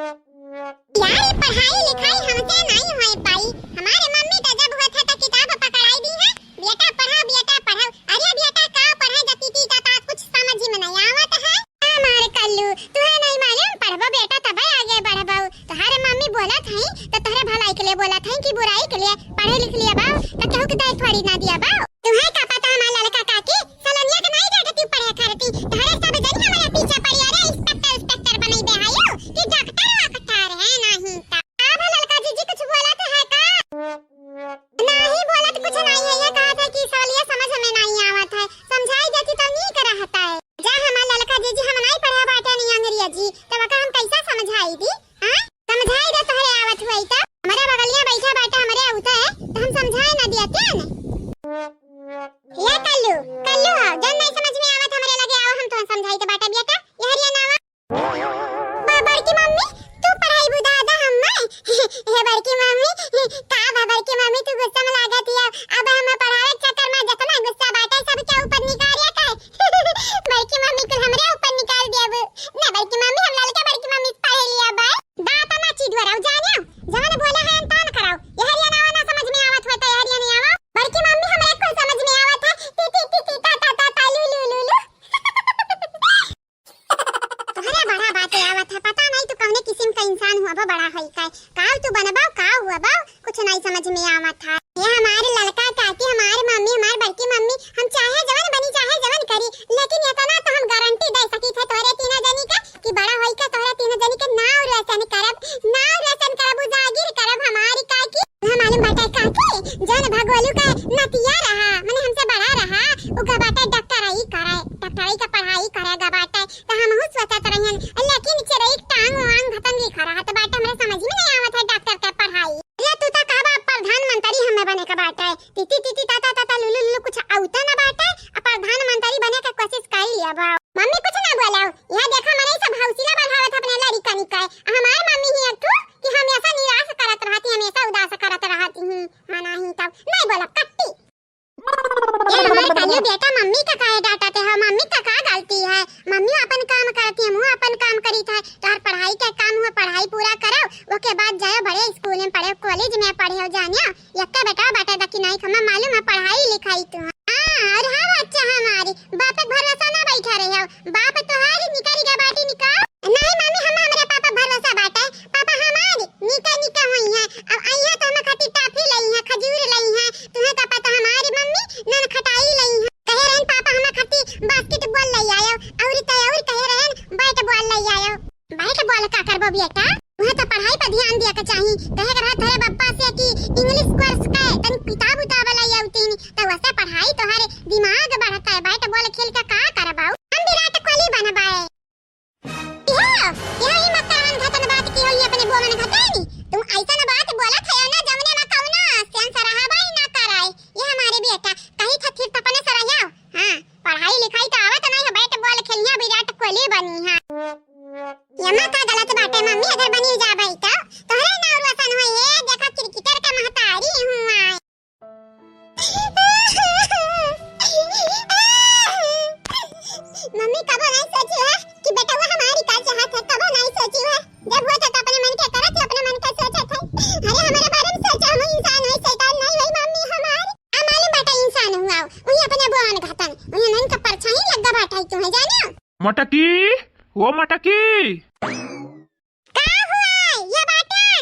यार पढ़ाई लिखाई हमसे नहीं हो पाई। हमारे मम्मी तो जब हुआ था तो किताब पकड़ाई दी है, बेटा पढ़ाओ। अरे बेटा का पढ़ाई जाती थी ता कुछ समझ ही में नहीं आवत है। हमारे कल्लू तुम्हें नहीं मालूम पढ़बो बेटा तब आगे बढ़बो। तुम्हारे मम्मी बोलत है तो तोहरे भलाई के लिए बोलत है कि बुराई के लिए पढ़े लिख लिया बाऊ तो कहू के दाई थोड़ी ना दिया बाऊ। तुम्हें का पता हमारा लड़का काकी सलनिया के नहीं जाती पढ़े करती तुम्हारे सब जन हमारे पीछे पड़ी। अरे इंस्पेक्टर बनी दे आयो कि डॉक्टर है नहीं ता अब लड़का जीजी कुछ बोला तो है का नहीं बोला तो कुछ नहीं है। ये कहा था कि सवालिया समझ में नहीं आवत है, समझाई देती तो नहीं कर रहता है। जा हमारा लड़का जीजी हम नहीं पढ़ा बाटा नहीं अंग्रेजी तब का हम कैसा समझाई दी। हां समझाई दे तोहरे आवत हुई त हमारे बगलिया बैठा बाटा हमारे आवता है तो हम समझाए ना दिया क्या ने। ये कल्लू आओ जन नहीं समझ में आवत हमारे लगे आओ हम तो समझाई के बाटा बेटा ये हरिया नावा बाबर की मम्मी तू पढ़ाई बुदा दा हम्मा हे बड़की मम्मी का बाबर की मम्मी तू गुस्सा में लागत है। अब हम पढ़ावे चक्कर में जितना गुस्सा बाटा सब के ऊपर निकाल या का बड़की मम्मी को हमरे ऊपर निकाल देब ना। बड़की मम्मी हम लड़का बड़की मम्मी पढ़े लिया बा दाता ना चीज धराओ जानियो जवन बोला है तान कराओ। ये हरिया नावा ना समझ में आवत होता है हरिया नहीं आवा। बड़की मम्मी हमरे को समझ में आवत है ती ता लू तुम्हारे बड़ा बात आवत है पता नहीं तू कौने किस्म का इंसान हुआ बा बड़ा है का तू बनबा का हुआ बा कुछ नहीं समझ में आवत है। ये हमारे लड़का काकी हमारे मम्मी हमारे बड़की मम्मी हम चाहे जवन बनी चाहे जवन करी लेकिन इतना तो हम गारंटी दे सकी थे तोरे तीन जनी का कि बड़ा होई का तोरे तीन जनी के नाव रोशन करब उजागिर करब हमारी काकी। हम मालूम बाटा काकी जन भगोलू का नतिया रहा माने हमसे बड़ा रहा उका बाटा डॉक्टराई का पढ़ाई करेगा बाटा तो हम हुस सोचत रहन लेकिन चरई टांग वांग खतम नहीं खरा तो बाटा हमरे समझ में नहीं आवत है डॉक्टर का पढ़ाई। ये तू ता कहबा प्रधानमंत्री हमें बने का बाटा है ती ता लुलु कुछ आउता ना बाटा प्रधानमंत्री बने का कोशिश कर लिया बा। मम्मी कुछ ना बोलाओ यहां देखा मने सब हौसला बढ़ावत अपने लड़का निकाय हमारे मम्मी ही तू कि हमेशा निराश करत रहती हमेशा उदास करत रहती हूं हां नहीं तब नहीं बोला कट्टी। ये हमारे कल्लू बेटा मम्मी का काहे डांटते हो मम्मी का का गलती है मम्मी अपन काम करती है मुंह अपन काम करी था तार पढ़ाई का काम हुआ पढ़ाई पूरा करो ओके बाद जाओ बड़े स्कूल में पढ़े कॉलेज में पढ़े हो जानिया यक्का बेटा दकी नहीं खमा मालूम है पढ़ाई लिखाई तो और हां बच्चा हमारी बाप पे भरोसा ना बैठा रहे हो बाप तोहारी निकली का बाटी निकाल नहीं मम्मी हम हमारे पापा भरोसा बाटा है पापा हमारी निका हुई है अब आइया तो हम खटी टाफी लई है खजूर लई है तुम्हें का पता हमारी मम्मी नन खटाई लई है कहे रहन पापा हम खटी बास्केटबॉल लई आयो और कहे रहन बैट बॉल लई आयो। बैट बॉल का करबो बेटा वह तो पढ़ाई पर ध्यान दिया के चाहिए कहे रहा तेरे बप्पा से कि इंग्लिश कोर्स का तन किताब लई आउती तो वैसे पढ़ाई तोहरे दिमाग बढ़ता है बैट बॉल खेल का करबाऊ हम विराट कोहली बनबाए। यही मकान घटन बात की होई अपने बोमन घटाई तुम ऐसा ना बात बोलत है ना जमने में कौना सेंस रहा भाई ना कराए। ये हमारे बेटा कहीं था फिर तपने से रहियो हां पढ़ाई लिखाई का आवत नहीं है बैट बॉल खेलिया विराट कोहली बनी है यमा का गलत बात है मम्मी अगर बनी जा भाई तो तोहरे नाम रोशन होई है देखा क्रिकेटर का महतारी हूं आई। मम्मी कब नहीं सोची है कि बेटा वो हमारी का चाहत है कब नहीं सोची है जब वो तो अपने मन के करत है अपने मन का सोचा था। अरे हमारे बारे में सोचा हम इंसान है शैतान नहीं भाई मम्मी हमारी मालूम बेटा इंसान हुआ वही अपने बोन घटन वही नन का परछाई लगा बैठा तुम्हें जानियो मटकी वो मटकी का हुआ ये बाटन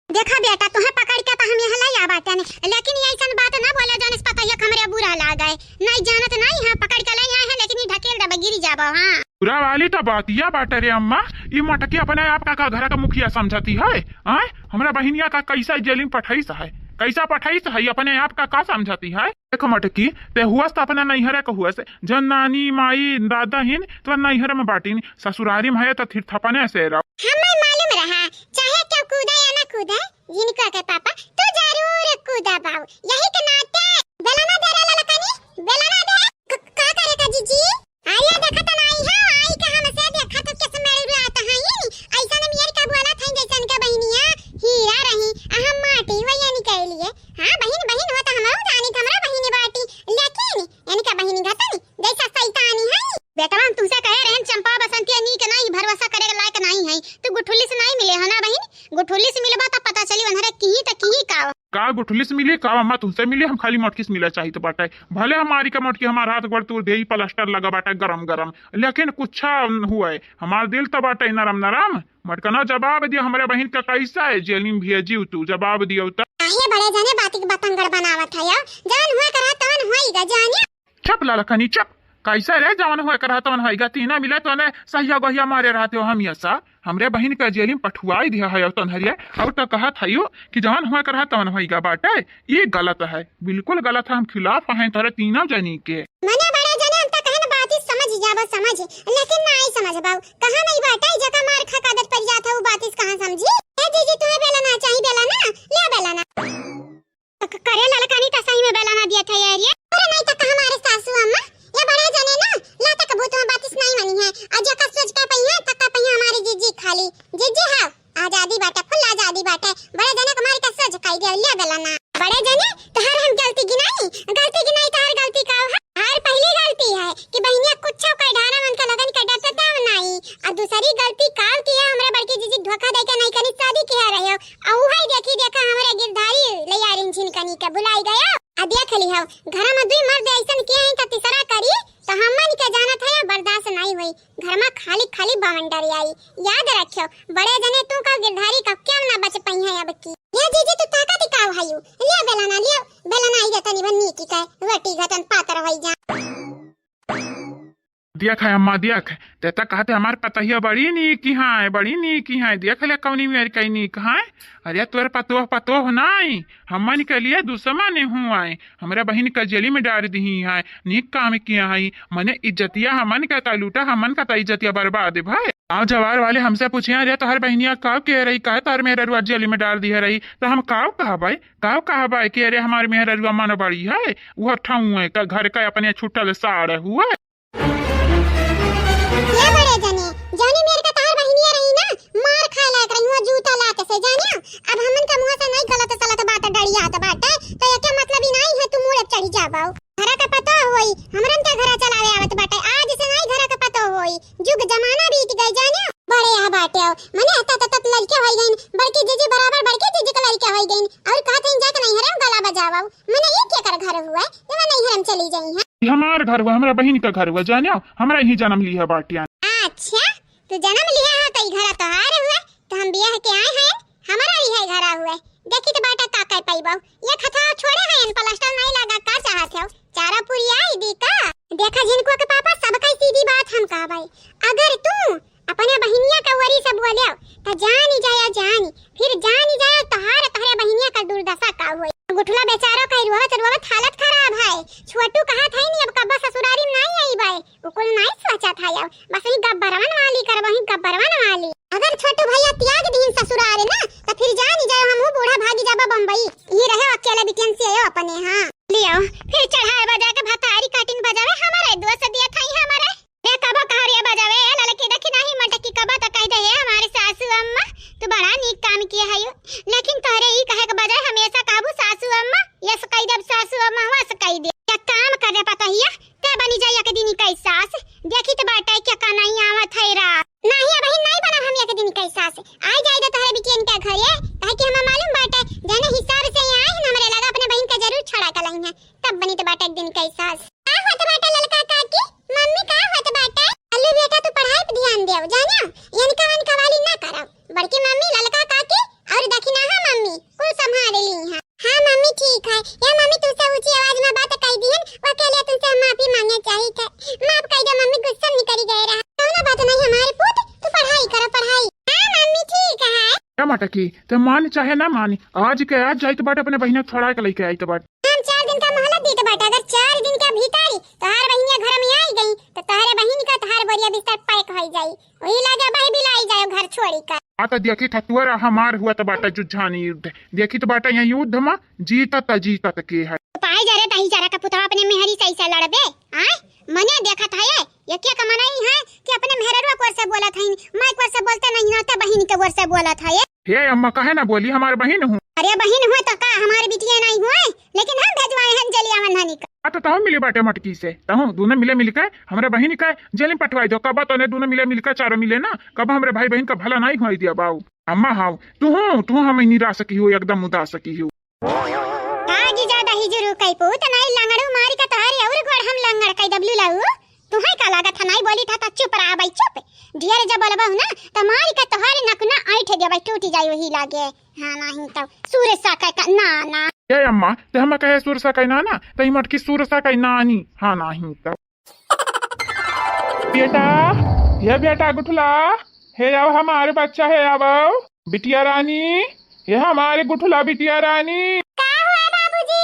देखा बेटा तुम्हें पकड़ के तो हम यहां लाई आ बाटन लेकिन ये ऐसा बात ना बोला जाने से पता है हमरे बुरा लाग गए नहीं जानत नहीं है पकड़ के लाई है लेकिन ये ढकेल दबा गिरी जाबो हां पूरा वाली तो बातिया बाटे रे अम्मा ये मटकी अपने आप का घर का मुखिया समझती है आए हमरा बहिनिया का कैसा जेलिंग पठाई है कैसा पठाई है अपने आप का समझती है। देखो मटकी ते हुआ तो अपना नैहर का हुआ से जन नानी माई दादा हिन तो नैहर में बाटी ससुरारी में है तो फिर थपने से रहो हमें मालूम रहा चाहे क्यों कूदा या ना कूदा जिनका के पापा तो जरूर कूदा बाऊ यही के नाते बेलना दे रे ललकनी बेलना दे का करेगा जीजी आया देखा तो नहीं है आई का हमसे देखा तो कैसे मेरे आता है ये ऐसा ने मेरे का बोला था जैसे इनका बहनिया हीरा रही हम माटी वही निकलिए हां बहन हो तो हम जानी हमरा बहनी बाटी लेकिन इनका बहनी घटनी जैसा शैतानी है बेटा हम तुमसे कह रहे हैं चंपा बसंती नी के नहीं भरोसा करे लायक नहीं है तू गुठुली गुठली से मिली का अम्मा तुमसे मिली हम खाली मोटकी से मिला चाहिए बाटे भले हमारी का मोटकी हमारा हाथ गोड़ तू दे प्लास्टर लगा बाटे गरम गरम लेकिन कुछ हुआ है हमार दिल तो बाटे नरम नरम मटकना जवाब दिया हमारे बहन का कैसा है जेल में भेजी तू जवाब दियो तो काहे बड़े जने बाती के बतंगड़ बनावत है जान हुआ करा तवन होईगा जानिया चप ललकनी चप कैसा रे जवन हुआ करा तवन होईगा तीना मिला तो ने सहिया गहिया मारे रहते हो हम ऐसा हमरे बहन का जेल में पठुआई दिया है तनहरिया और तो कहा था यो कि जवन हुआ करा तवन होईगा बाटे ये गलत है बिल्कुल गलत है हम खिलाफ हैं तोरे तीनों जनी के मने बड़े जने हम त कहन बात समझ जाबो समझ लेकिन नहीं समझ बाऊ कहां नहीं बाटे जका मार खा का आदत पड़ जात है वो बात कहां समझी ए जीजी तुम्हें बेला ना चाहिए बेला ना ले बेला ना करे ललकानी का सही में बेला ना दिया था यार ये अरे नहीं तो हमारे सासू अम्मा ये बड़े जने ना लाता का भूत में बात नहीं मानी है आज का सोच का पहिया तका पहिया हमारी जीजी खाली जीजी हां आजादी बाटा फुल आजादी बाटा बड़े जने हमारी का सोच खाई दे ले बेला ना बड़े जने तहार हम गलती गिनाई तहार गलती का हार पहली गलती है कि बहनिया कुछ का ढारा मन का लगन का डरता था नहीं और दूसरी गलती काल की है हमरा बड़की जीजी धोखा दे के नहीं कनी शादी किया रहे हो औ है देखा हमरा गिरधारी ले यारिन छिन कनी के बुलाई गया आ देख ली हो घर में दुई मर्द ऐसन किए हैं त तीसरा करी तो हमन के जाना था बर्दाश्त नहीं हुई घर में खाली खाली बवंडर आई याद रखियो बड़े जने तू का गिरधारी का क्या ना बच पई है अब की ये जीजी तू ताकत दिखाओ हायू ले बेला ना आई जाता नि बन्नी की का रोटी घटन पातर होई जा देख है अम्मा देख तेता कहते हमारे पतहिया बड़ी नी की है बड़ी नी की है देख ले कौनी मेरी कहीं नी कहा अरे तोर पतोह नहीं हमन के लिए दुश्मन हुआ है हमारे बहन का जेली में डाल दी है नीक काम किया है मने इज्जतिया हमन का लूटा हमन का इज्जतिया बर्बाद भाई गाँव जवार वाले हमसे पूछे अरे तोहर बहनिया काव कह रही कहे तार मेहरुआ जेली में डाल दी है रही तो हम काव कहा भाई कि अरे हमारे मेहरुआ मन बड़ी है वह ठाऊ है का घर का अपने छुट्टल साड़ हुआ ये बड़े जने जाने मेरे का तार बहनिया रही ना मार खा ला कर मुंह जूता लात से जानियो अब हमन का मुंह से नहीं गलत सलत बात डरिया त बाटे तो ये क्या मतलब ही नहीं है तू मुंह चढ़ी जाबाओ घर का पता होई हमरन का घर चलावे आवत बाटे आज से नहीं घर का पता होई जुग जमाना बीत गई जानियो बड़े आ बाटे मने तत लड़के होई गइन बड़की जीजी बराबर बड़की जीजी का लड़के होई गइन और कहत हैं जाके नहीं हरम गला बजावाओ मने ये क्या कर घर हुआ जब नहीं हरम चली जाई है हमार घर हुआ हमारा बहन का घर हुआ जानियो हमरा ही जन्म लिया बाटिया अच्छा तू जन्म लिया है तो घर तो हार हुआ तो हम बियाह के आए हैं हमारा ही है घर हुआ देखी तो बाटा का कह पाइबो ये खथा छोड़े हैं प्लास्टर नहीं लगा का चाहत हो चारा पूरी आई दी का देखा जिनको के पापा सब का सीधी बात हम कहा भाई अगर तू अपने बहनिया का वरी सब बोले तो जानी फिर जानी जाए तहारे बहनिया का दुर्दशा का हुई गुठला बेचारो का रोवत हालत खराब है छोटू कहा था नहीं अब कब्बा ससुरारी में नहीं आई भाई उकुल नहीं सोचा था यार बस ही गब्बरवन वाली करवही गब्बरवन वाली अगर छोटू भैया त्याग दिन ससुरारे ना तो फिर जानी जाए हम बूढ़ा भागी जाबा बम्बई ये रहे अकेले बिटियन से आयो अपने हां लियो फिर चढ़ाए बजा के भतारी काटिन बजावे हमारे दोस्त दिया था हमारे रे कबा कहरिया बजावे ललकी देखी नहीं मटकी कबा त कह दे हमारे सासू अम्मा तो बड़ा नीक काम किया है लेकिन तोरे ही कहे के बजाय हमेशा काबू सासू अम्मा ये सकाई दब सासू अम्मा हुआ सकाई दे क्या काम करे पता हिया ते बनी जाया के दिन का सास देखी तो बाटा क्या का नहीं आवत है रात नहीं बहन नहीं बना हम या के दिन का सास आई जाए तो तोरे बिटियन का घरे काहे कि हमें मालूम बाटा जने हिसाब से आए हैं हमरे लगा अपने बहन का जरूर छड़ा का लई है तब बनी तो बाटा एक दिन का सास का होत बाटा ललका काकी मम्मी का होत बाटा अल्लू बेटा तू पढ़ाई पे ध्यान देव जानियो इनका वाली ना करब बड़की मम्मी ललका काकी और दखिना हां मम्मी कुल संभाल ली है हां मम्मी ठीक है ये मम्मी तुमसे ऊंची आवाज में बात कह दी है वो के लिए तुमसे माफी मांगना चाहिए था माफ कर दो मम्मी गुस्सा नहीं करी गए रहा कौन बात नहीं हमारे पुत तू पढ़ाई कर पढ़ाई हां मम्मी ठीक है क्या मटकी तो मान चाहे ना मानी आज के आज जाई तो बाट अपने बहन छोड़ा के लेके आई तो बाट हम 4 दिन का मोहलत दी तो बाट अगर 4 दिन के भीतर तोहार बहनिया घर में आई गई तो तोहरे बहन का तोहार बोरिया बिस्तर पैक हो जाई वही लगे भाई बिलाई जाओ घर छोड़ी कर आता देखी थतुअर हमार हुआ तो बाटा जुझानी युद्ध देखी तो बाटा यहाँ युद्ध में जीतत के है पाए जा रे तही चारा का पुतवा अपने मेहरी सही से लड़बे हां मने देखा था ये क्या कमाना ही है कि अपने मेहरवा को से बोला था मैं को से बोलते नहीं ना तो बहन के से बोला था ये हे अम्मा कहे ना बोली हमारे बहन हूँ अरे बहन हुए तो का हमारी बिटिया नहीं हुए लेकिन हम भेजवाए हैं जलिया मनहानी का तो तहु मिले बाटे मटकी से तहु दोनों मिले मिलकर हमारे बहन का जेल में पठवाई दो कब तो दोनों मिले मिलकर चारों मिले ना कब हमारे भाई बहन का भला नहीं हुआ दिया बाऊ अम्मा हाउ तू हम निराश की हो एकदम उदास की हो कई पुत नहीं लंगड़ू मारी का तोहरी और घोड़ हम लंगड़ कई डब्लू लाऊ तू है का लागत है नहीं बोली था चुप रहा भाई चुप ढेर जब बोलबा ना त मारी का तोहरी नकना ऐठ दे भाई टूटी जाई वही लागे हां नहीं तो सूर्य साका का ना ना ये अम्मा ते हम कहे सुरसा कई नाना तई मटकी सुरसा कई नानी हाँ नहीं तो बेटा ये बेटा गुठला हे आओ हमारे बच्चा है आओ बिटिया रानी ये हमारे गुठला बिटिया रानी का हुआ बाबूजी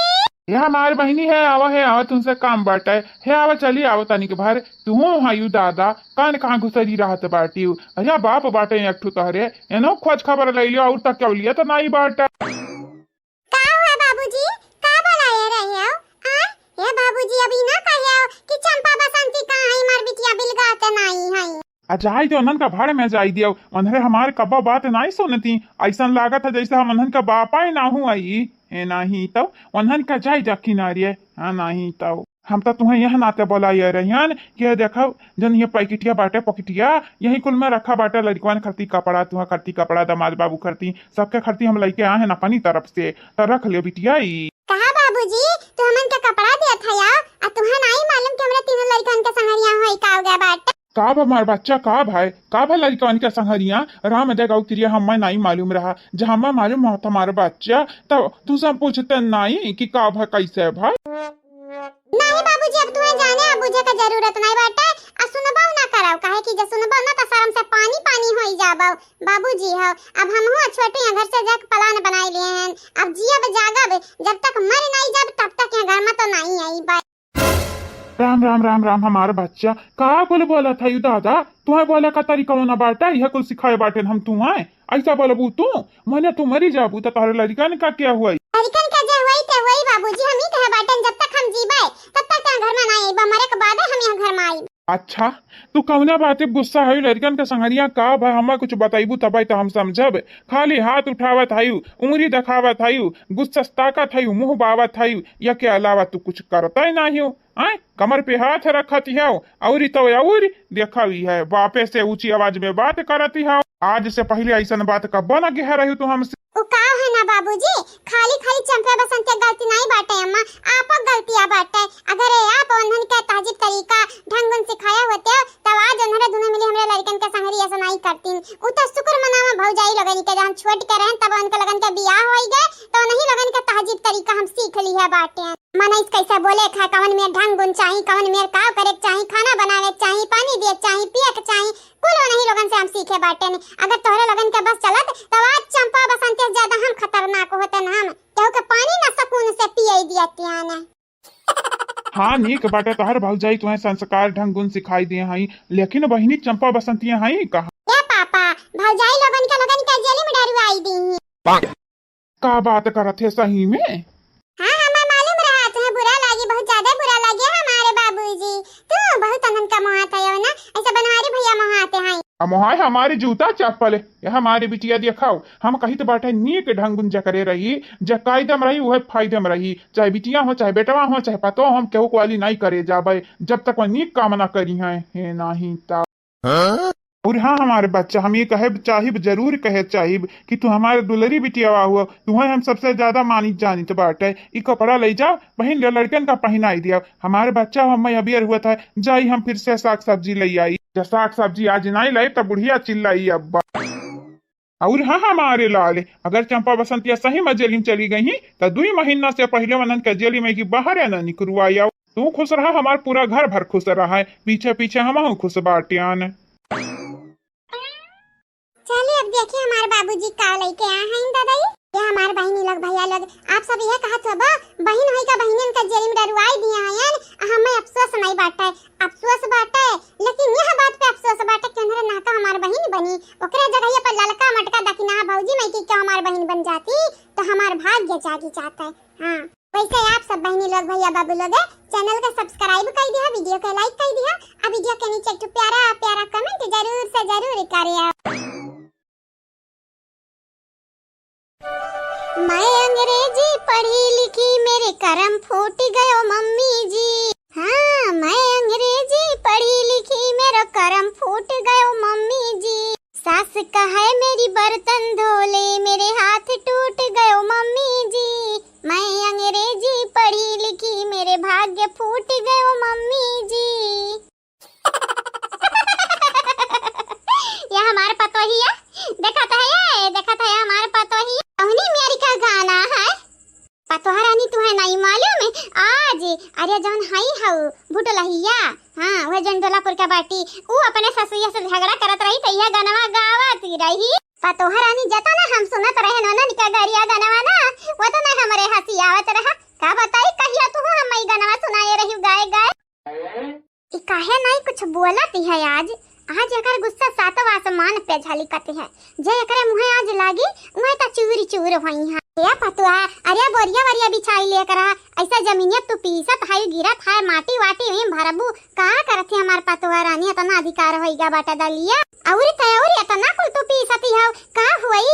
ये हमारी बहनी है आवा तुमसे काम बाटा है आवा चली आओ तनी के बाहर तू हायू दादा कान कहाँ घुसरी रहत बाटी अरे बाप बाटे एक ठू तहरे एनो खोज खबर ले लियो और तक क्या लिया तो नहीं बाटा का हुआ बाबूजी का बोलाए रहे हो आ ये बाबूजी अभी ना कहे हो कि चंपा बसंती कहां है मार बिटिया बिलगाते नहीं है अजाई तो अनन का भाड़े में जाई दियो उन्हें हमारे कब्बा बात नहीं सुनती ऐसा लागत है जैसे हम अनन का बापा ही ना हूँ आई है नहीं तो उन्हन का जाई जा किनारे हाँ नहीं तो हम तो तुम्हें यह नाते बोला ये रहियन कि देखो जन ये पैकेटिया बाटे पॉकेटिया यही कुल में रखा बाटे लड़कवान खरती कपड़ा तुम्हें खरती कपड़ा दामाद बाबू खरती सबके खरती हम लेके आए हैं ना अपनी तरफ से तो रख लियो बिटिया कहा बाबूजी तू हमन का कपड़ा दिया था या आ तुम्हें नहीं मालूम कि हमरा तीनों लड़कन के संगरिया होई का हो गया बाटे का हमार बच्चा का भाई लड़कवान के संगरिया राम देगा क्रिया हमें नहीं मालूम रहा जहाँ हमें मालूम हो हमारे बच्चा तो तू सब पूछते नहीं कि का भाई कैसे भाई नहीं बाबूजी अब तुम्हें जाने अब बुझे का जरूरत नहीं बाटे आ सुनबाऊ ना कराओ काहे कि जे सुनबाऊ ना तो शर्म से पानी पानी होई जाबाऊ बाबूजी हो अब हम हो छोटे यहाँ घर से जाके प्लान बनाई लिए हैं अब जियब जागब जब तक मर नहीं जब तब तक यहाँ घर में तो नहीं आई बाई राम राम राम राम हमारा बच्चा का बोला था यू दादा तुम्हें बोला का तरीका ना बाटा यह कुल सिखाए बाटे हम तुम्हें ऐसा बोलबू तू मैंने तू मरी जाबू तो तारे लड़कन का क्या हुआ लड़कन का जो हुई तो वही बाबूजी हम ही कहे बाटन जब तक हम जीबे तब तक घर में नहीं आई मरे के बाद हम यहाँ घर में आई अच्छा तू कौना बात गुस्सा है लड़कन के संगरिया का भाई हमें कुछ बताइबू तब तो हम समझब खाली हाथ उठावत है उंगली दिखावत है गुस्सा ताकत है मुंह बावत है या के अलावा तू कुछ करता ही नहीं हो आए कमर पे हाथ रखती है और तो और देखा हुई है बापे से ऊंची आवाज में बात करती है आज से पहले ऐसा बात कब ना कह रही तू हमसे उकाव है ना बाबूजी खाली खाली चंपा बसंत के गलती नहीं बाटे अम्मा आप गलतियां बाटे अगर आप उन्हन के तहजीब तरीका ढंग उन सिखाया होते तब आज उन्हरे दुने मिली हमरे लड़कन के संगरी ऐसा नहीं करती उ तो शुक्र मनावा भौजाई लगन के हम छोट के रहन तब उनके लगन के बियाह होई गए तो नहीं लगन के तहजीब तरीका हम सीख ली है बाटे मन इस कैसे बोले खा कवन में ढंग गुण चाहिए कवन में का करे चाहिए खाना बनावे चाहिए पानी दिए चाहिए पिए के चाहिए कुल नहीं लोगन से हम सीखे बाटे ने अगर तोहरे लगन के बस चलत तब आज चंपा बसंत से ज्यादा हम खतरनाक होते न हम केहू के पानी ना सकून से पिए दियतिया ने हाँ नीक बाटे तोहर भौजाई तुम्हें संस्कार ढंग गुण सिखाई दिए हई लेकिन बहिनी चंपा बसंतियां हई कहा ए पापा भौजाई लगन के जेल में डरवाई दी का बात करत है सही में हाँ हमें मालूम रहा तुम्हें बुरा लगी बहुत ज्यादा बुरा लगे हमारे बाबूजी तू बहुत अनंत का मोहात है ना ऐसा बनवारी भैया मोहाते हैं मोहाय हमारी जूता चप्पल है हमारी बिटिया दिखाओ हम कही तो बाटे नीक ढंग गुन करे रही जे कायदम रही वह फायदम रही चाहे बिटिया हो चाहे बेटवा हो चाहे पतो हम केहू वाली नहीं करे जाबे जब तक वह नीक काम ना करी है नहीं ता और हाँ हमारे बच्चा हम ये कहे चाहिए जरूर कहे चाहिए कि तू हमारे दुलरी बिटिया हुआ तुम्हें हम सबसे ज्यादा मानी जानी तो बाटे ये कपड़ा ले जाओ बहन लड़कन का पहनाई दिया हमारे बच्चा हमें अबियर हुआ था जाई हम फिर से साग सब्जी ले आई जब साग सब्जी आज नहीं लाई तब बुढ़िया चिल्लाई अब्बा और हाँ हमारे लाल अगर चंपा बसंतिया सही में जेल में चली गई तो 2 महीना से पहले मनन के जेल में की बाहर है ना निकलवाया तू खुश रहा हमारा पूरा घर भर खुश रहा है पीछे पीछे हम खुश बाटियान चलिए अब देखिए हमारे बाबूजी का लेके आए हैं दादाई ये हमारे बहनी लोग भैया लोग आप सब यह कहा था बहन होई का बहनन का जेल में डरवाई दिया है हमें अफसोस नहीं बाटा है अफसोस बाटा है लेकिन यह बात पे अफसोस बाटा कि उन्हें ना तो हमारी बहन बनी ओकरे जगह पर ललका मटका दकिना भौजी में की क्या हमारी बहन बन जाती तो हमारा भाग्य जागी जाता है हाँ वैसे आप सब बहनी लोग भैया बाबू लोग चैनल का सब्सक्राइब कर दिया वीडियो को लाइक कर दिया अब वीडियो के नीचे एक प्यारा प्यारा कमेंट जरूर से जरूर करिए मैं अंग्रेजी पढ़ी लिखी मेरे करम फूट गयो मम्मी जी हाँ मैं अंग्रेजी पढ़ी लिखी मेरा करम फूट गयो मम्मी जी सास कहे मेरी बर्तन धोले मेरे हाथ टूट गयो मम्मी जी मैं अंग्रेजी पढ़ी लिखी, मेरे भाग्य फूट गए ओ मम्मी जी। यह हमारे पतोहिया देखा था, ये देखा था हमारे पतोहिया कौनी मेरी का गाना है। पतोहा रानी तुम्हें नहीं मालूम है आज अरे जौन हई हऊ भुटलहिया, हाँ वह जौन डोलापुर का बाटी ऊ अपने ससुया से झगड़ा करत रही त यह गाना गावत रही। पतोहा रानी जता ना हम सुनत रहे ननन का गरिया गाना ना वो तो ना हमरे हंसी आवत रहा। का बताई कहिया तू हम ई गाना सुनाए रही गाए गाए। ई काहे नहीं कुछ बोलती है आज एकर गुस्सा सातों आसमान पे झलकती है। जे एकरे मुंह आज लागी उहे त चूरी चूर होई है। या पतुआ अरे बोरिया वरिया बिछाई लेकर ऐसा जमीनिया तू पीसत है गिरत है माटी वाटी में भरबू का करथी हमार पतुआ रानी इतना अधिकार होइगा बाटा दलिया और तयोरी इतना कुल तू पीसती हो का होई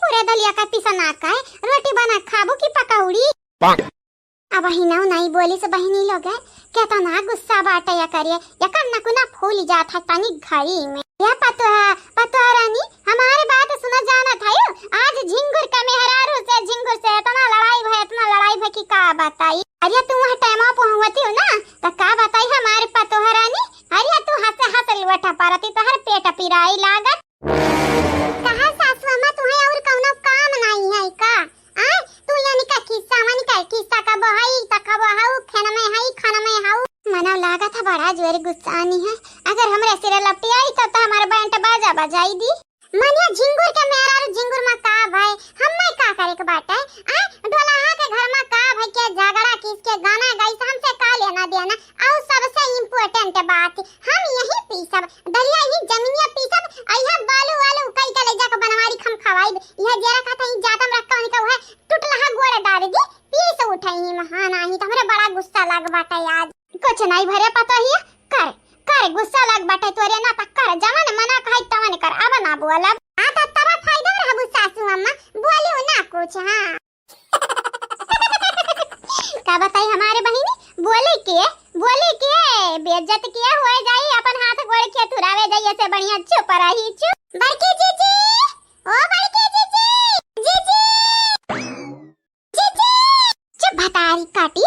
पूरे दलिया का पीसना का रोटी बना खाबू की पकौड़ी। अब बहिना नहीं बोली से बहिनी लोग है क्या ना गुस्सा बाटा या करिए या करना कुना फूल जात है तनी घड़ी में। या पतुआ रानी हमारे बात सुना जाना था आज झिंगुर का मेहरारू से झिंगुर से इतना लड़ाई भई कि का बताई। अरे तू वहां टाइमा पहुंचती हो ना तो का बताई हमारे पतुआ रानी। अरे तू हंस लवटा पारती तो हर पेट पिराई लागत। कहा सासू अम्मा तुम्हें और कौनो काम नहीं है का आ तू यानी का किस्सा का बहाई तका बहाऊ खाना में हाउ मना लागा था बड़ा जोर गुस्सा नहीं है। अगर हमरे सिरे लपटी आई तो हमारे बैंड बाजा बजाई दी। मनिया झिंगुर के मेरा झिंगुर में का भाई हम्मे का करे के बात है आ ढोलाहा के घर में का भाई के झगड़ा किसके गाना गाई हमसे का लेना देना। और सबसे इम्पोर्टेंट बात हम यही पीसब दलिया ही जमीनिया पीसब आइहा बालू वालू कई का ले जाके बनवारी खम खवाई यह जरा का था जातम रखा उनका है टुटलहा गोड़ डाल दी पीस उठाई महाना ही तो हमरे बड़ा गुस्सा लग बाटा याद कुछ नहीं भरे पता ही कर गुस्सा लग बाटे तोरे ना कर जवन मना कहि तवन कर अब ना बोल आ त तब फायदा रहबू सासू अम्मा बोलियो ना कुछ। हां का बताई हमारे बहिनी बोले के बेइज्जत किया हो जाई अपन हाथ गोड़ के तुरावे जाई ऐसे बढ़िया चुप रही चुप। बड़की जीजी ओ बड़की जीजी चुप भतारी काटी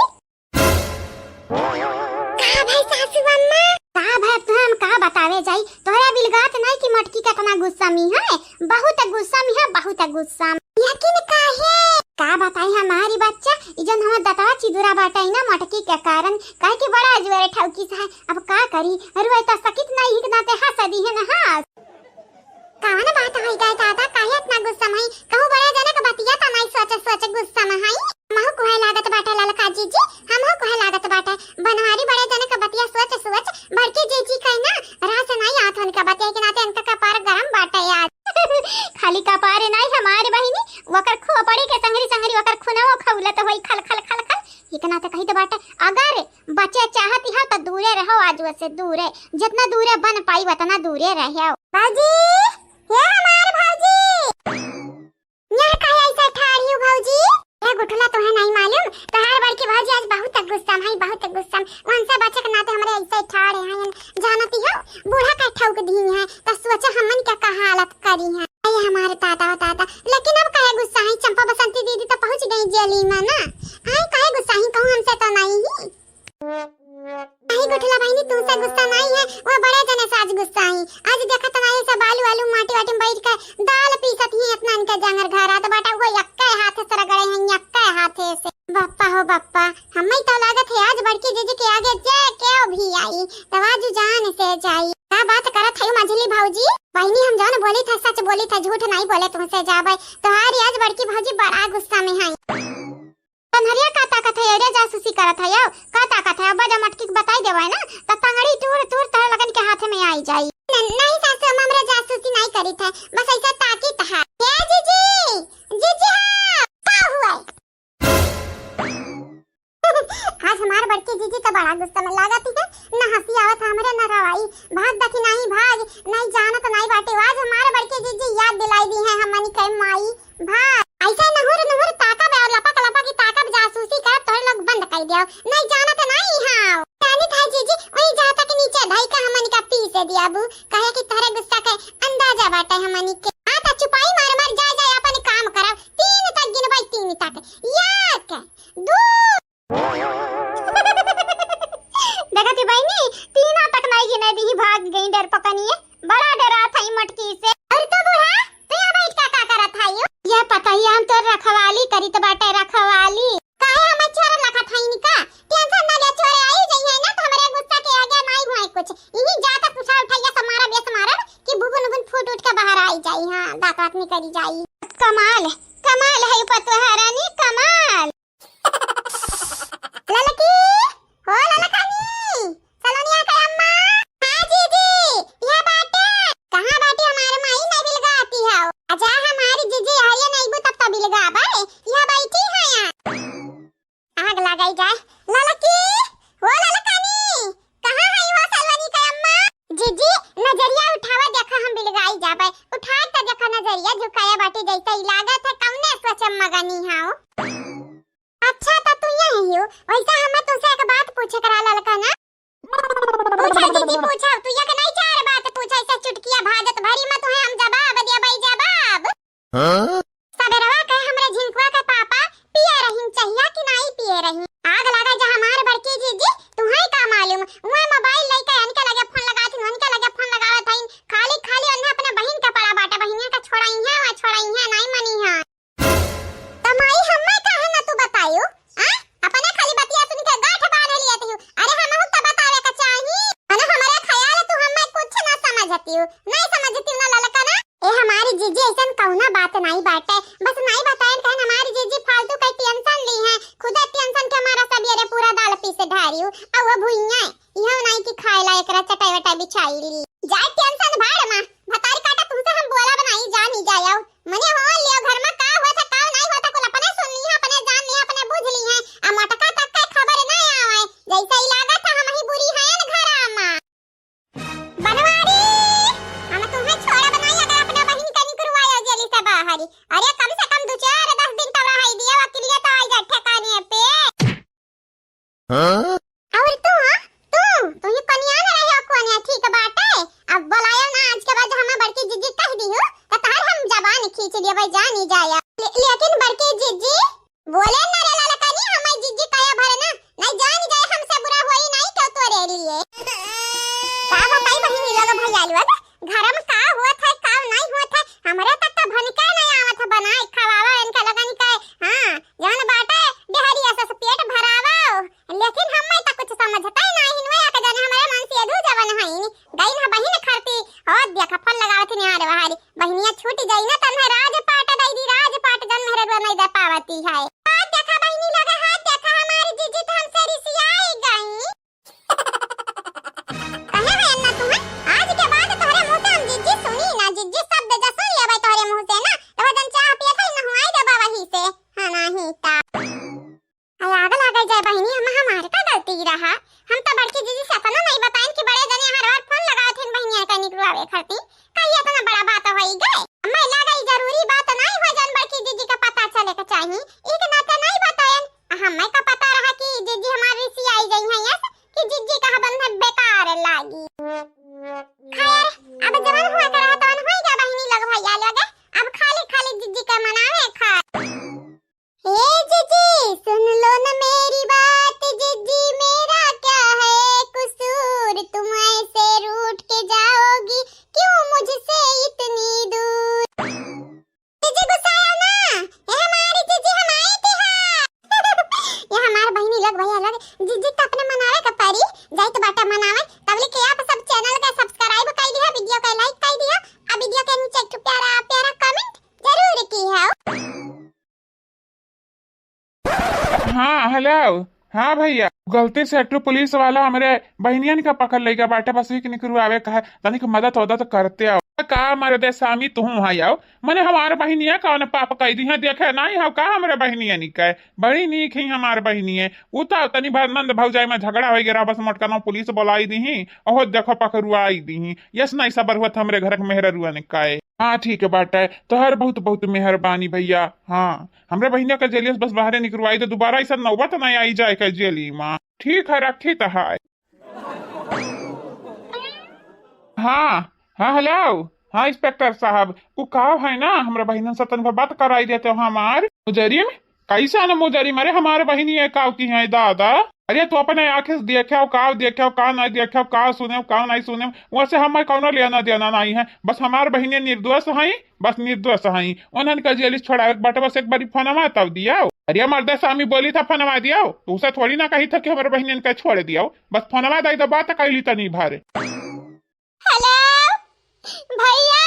का भाई सासू अम्मा का भाई तुम का बतावे जाई तोरा बिलगात नहीं कि मटकी कितना गुस्सा में है बहुत गुस्सा यकीन का बताई हमारी बच्चा इजन हम दतवा चिदुरा बाटाई ना मटकी के कारण काहे कि बड़ा जोरे ठौकी सा अब का करी रुए त सकित नहीं हिकनाते हंस दी है ना हंस कौन बात होई गई दादा काहे इतना गुस्सा में कहूं बड़ा जने का बतिया त नहीं सोच गुस्सा में है महु कोहे लागत बाटा ललका जीजी हमहु कोहे लागत बाटा बनवारी बड़े जने का बतिया सोच भड़की जीजी कहना रास नहीं आत होने का बतिया के नाते इनका कपार गरम बाटा याद खाली कपार नहीं हमारे बहिनी वकर खो पड़ी के संगरी वकर खुनाओ खौलत होई खल इतना तो कही तो बाटा अगर बच्चे चाहती हो तो दूरे रहो आज से दूरे जितना दूरे बन पाई उतना दूरे रहो। भाजी ये हमारे भाजी यहाँ काहे ऐसा ठाड़ी हो भाजी ए गुठला तो है नहीं मालूम तोहार बड़की भाजी आज बहुत गुस्सा वहां से बच्चे के नाते हमरे ऐसे ठाड़े हैं जानती हो बूढ़ा का ठौक दी है तो सोचा हमन क्या हालत करी है ये हमारे दादा लेकिन अब काहे गुस्सा है चंपा बसंती दीदी तो पहुंच गई जेली में ना आई काहे गुस्सा है कहूं हमसे तो नहीं गुठला बहनी तुमसे गुस्सा नहीं है वो बड़े जने से आज गुस्सा है आज देखा तो नहीं सब आलू माटी वाटी में बैठ कर दाल पीसत ही इतना इनका जंगर घर आ तो बेटा वो यक्के हाथ से रगड़े हैं यक्के हाथ से बप्पा हो बप्पा हमें तो लागत है आज बड़की जीजी के आगे जे क्यों भी आई तवाजु जान से जाई का बात करत है मझली भाऊजी बहनी हम जान बोली था सच बोली था झूठ नहीं बोले तुमसे जाबे तोहारी आज बड़की भाऊजी बड़ा गुस्सा में है तनहरिया का ताकत है रे जासूसी करत है का ताकत है बजा मटकी बताई देवे ना त तंगड़ी टूर तह लगन के हाथ में आई जाई नहीं सासू हमरा जासूसी नहीं करी था बस ऐसा ताकीत है ए जीजी हां का हुआ आज हमार बड़की जीजी तो बड़ा गुस्सा में लागती है ना हंसी आवत हमरे ना रवाई भाग दखी नहीं जानत नहीं बाटे आज हमारे बड़की जीजी याद दिलाई दी है हमनी के माई भाग ऐसा नहुर ताका बे और लपक की ताका जासूसी कर तोर लोग बंद कर दियो नहीं जानत नहीं हां जानी था जीजी वही जाता के नीचे ढाई का हमनी का पी से दिया बू कहे कि तोरे गुस्सा के अंदाजा बाटे हमनी के आ त चुपाई मार जा अपन काम करा 3 तक गिनबाई 3 तक याद आई जाई। हाँ दांत वात निकली जाई। कमाल कमाल है पतोहा रानी कमाल। ललकी हो ललकानी सलोनिया का अम्मा। हाँ जीजी यहाँ बाटे। कहाँ बाटे हमारे माई नहीं बिलगा आती है। अच्छा हमारी जीजी हरिया नहीं बु तब बिलगा बाए यहाँ बैठी है। यहाँ आग लगाई जाए। ललकी हो ललकानी कहाँ है हो सलोनी का अम्मा। जीजी नजरिया उठावा देखा हम बिलगाई जाबे। उठा के देखा नजरिया झुकाया बाटे जैसा ही लागत है कौने स्वचम मगनी हाओ। अच्छा तो तू यही हो वैसा हम तुझसे एक बात पूछे करा ललका ना। पूछा दीदी पूछा तू ये नहीं चार बात पूछा ऐसा चुटकिया भागत भरी मत है हम जवाब दिया भाई जवाब। हां सबेरवा कहे हमरे झिनकुआ के पापा पिए रहिन चाहिए कि नहीं पिए रही। आग लगा जा हमार बड़की जीजी तुम्हें का मालूम वो मोबाइल लेके इनके लगे फोन लगाथिन उनके लगे फोन लगावत हइन खाली खाली उन्हें अपने बहन का पड़ा बाटा बहनिया का छोड़ाई है वा छोड़ाई है नहीं मनी है। तमाई हम्मे काहे ना तू बतायो हां अपने खाली बतिया सुन के गाठ बांध लिया तू। अरे हम तो बतावे का चाही अने हमारे ख्याल तू हम्मे कुछ ना समझती हो नहीं समझती ना ललका ना। ए हमारी जीजी ऐसन कौना बात नहीं बाटे बस नहीं बताएं कहन हमारी जीजी फालतू का टेंशन ली है खुदा टेंशन के हमारा सबेरे पूरा दाल पीसे ढारी हूं आ वो भुइया इहो नहीं कि खाएला एकरा चटाई वटाई बिछाई ली जाए टेंशन भाड़ में भतारी काटा तुमसे हम बोला बनाई जा नहीं जायो मने हो लियो घर में का होता का नहीं होता कुल अपने सुन ली है अपने जान ली है अपने बुझ ली है आ मटका तक का खबर नहीं आवे जैसा ही लागत है हम ही बुरी है न घर में बनवारी हम तुम्हें छोड़ा बनाई अगर अपने बहन का निकलवाया जेली से बाहर। अरे कम से कम 2-4-10 दिन तो रह दिया वकीलिया तो आई जा ठिकाने पे। हां और तू ये कन्या न रहे हो कोने ठीक बात है। अब बुलाया ना आज के बाद हमें बड़की जीजी कह दी हो तो तार हम जबान खींच लिए भाई जा नहीं जाया लेकिन बड़की जीजी बोले ना रे ललकानी हमें जीजी काया भरे ना नहीं जा नहीं जाए हमसे बुरा होई नहीं क्यों तोरे लिए का बताई बहिनी लगा भैया लोग घर में का हुआ था का नहीं हुआ था हमरा तक तो भनका नहीं आवत बनाए खवावा इनका लगन का। हां जान बाटे बिहारी ऐसा से पेट भरावा लेकिन हम तो कुछ समझता ही नहीं हिनवा के जाने हमारे मन से अधू जवन है गई ना बहिन खरती और देखा फल लगावत नहीं आ रे बहारी बहिनिया छूट जाई ना तन्हे राजपाट दई दी राजपाट जन मेहरबा नहीं दे पावती है। हाथ देखा बहिनी लगा हाथ देखा हमारी जीजी तो हमसे रिसियाई गई। कहे है अन्ना तुम्हें आज के बाद तोरे मुंह से हम जीजी सुनी ना जीजी शब्द जा सुन लेबे तोरे मुंह से ना तो जन चाह पिए थे ना हुआई देबा वही से हां नहीं ता आग लगा जाए बहिनी हम हमारे का गलती रहा हम तो बड़की जीजी से अपना नहीं बताएं कि बड़े जने हर बार फोन लगाए थे बहनिया का निकलवावे खाती कहिए तो ना बड़ा बात होई गए मैं लगा जरूरी बात नहीं हो जन बड़की जीजी का पता चले का चाहिए एक नाता नहीं बताएं हमें का पता रहा कि जीजी हमारी सी आई गई है यस कि जीजी का बंधन बेकार लागी। खैर अब जवान हुआ करा तो न होई जा बहिनी लग भैया लगे अब खाली खाली जीजी का मनावे खा। ए जीजी सुन लो न मेरी बात जीजी मेरा क्या है कसूर तुम ऐसे रूठ के जाओगी क्यों मुझसे इतनी दूर। जीजी गुस्साया ना ये हमारी जीजी हम आई थी ये हमारे बहिनी लोग भैया लोग जीजी तो अपने मनावे का पारी जाई तो बाटा मनावे तबले के आप सब चैनल का सब्सक्राइब कर दिया वीडियो का लाइक कर दिया अब वीडियो के नीचे एक प्यारा प्यारा कमेंट जरूर की है। हाँ हेलो हाँ भैया गलती से एक पुलिस वाला हमारे बहनियन का पकड़ लेगा बाटे बस एक निकलवावे का है तनिक मदद होता तो करते आओ का हमारे दे स्वामी तू हाई आओ मने हमारे बहनिया कौन पाप कह दी है देखे नहीं हो का हमारे बहनिया निकाय बड़ी नीक ही हमारे बहनिये उ तो तनी भर नंद भौजाई में झगड़ा हो गया बस मोटका पुलिस बुलाई दी ओहो देखो पकड़ुआई दी यस नहीं सबर हुआ हमरे घर के मेहरुआ निकाय। हाँ ठीक है बाटा तोहर बहुत बहुत मेहरबानी भैया। हाँ हमरे बहनिया का जेलियस बस बाहर निकलवाई तो दोबारा ऐसा नौबत नहीं आई जाए का जेली माँ ठीक है रखी तो है। हाँ हाँ हेलो हाँ इंस्पेक्टर साहब वो का है ना हमारे बहन से तन बात कराई देते हो हमार मुजरिम कैसा ना मुजरिम अरे हमारे बहनी है काव की है दादा अरे तू अपने आंखें देखे का नहीं देखे का सुने का नहीं सुने वैसे हमें कौन लेना देना नहीं है बस हमारे बहनी निर्दोष है बस निर्दोष है उन्होंने का जेल छोड़ा बट बस एक बार फनवा तब दिया अरे मर्द स्वामी बोली था फनवा दिया तो उसे थोड़ी ना कही था कि हमारे बहन का छोड़ दिया बस फनवा दी तो बात कैली तो नहीं भारे। हेलो भैया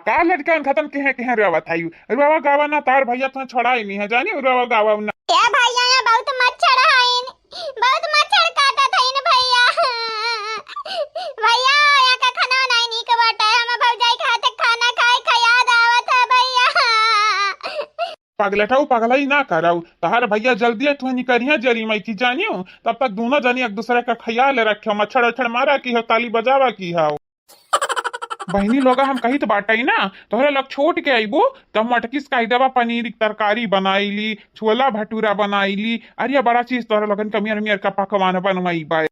का लड़का खत्म के रुआवत है रुआवा गावा ना तार भैया तुम्हें छोड़ा ही नहीं है जानी रुआवा गावा ना क्या भैया यहाँ बहुत मच्छर है बहुत मच्छर काटा था इन भैया भैया यहाँ का खाना नहीं नीक बाटा है हम भौजाई खाते खाना खाए का याद आवत है भैया पगलटाऊ पगलाई ना कराऊ तार भैया जल्दी तुम्हें निकरिया जरी मैं की जानियो तब तक दोनों जनी एक दूसरे का ख्याल रखे मच्छर उच्छर मारा की हो ताली बजावा की हो बहनी लोग हम कही तो बाटा ही ना तोहरे लोग छोड़ के आईबो तब मटकिस का दवा पनीर की तरकारी बनाईली छोला भटूरा बनाईली अरे बड़ा चीज तोहरे लोगन का मियर मियर का पकवान बनवाई बाय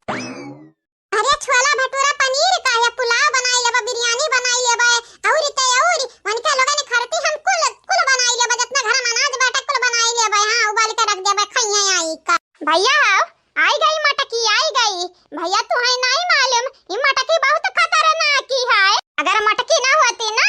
अरे छोला भटूरा पनीर का है पुलाव बनाई लेबा बिरयानी बनाई लेबा और ते और उनके लोगन ने खरती हम कुल बनाई लेबा जितना घर में अनाज बाटा कुल बनाई लेबा हां उबाल के रख देबा खइया आई का भैया आई गई मटकी आई गई भैया तुम्हें नहीं मालूम ये मटकी बहुत खतरनाक की है अगर मटकी ना होती ना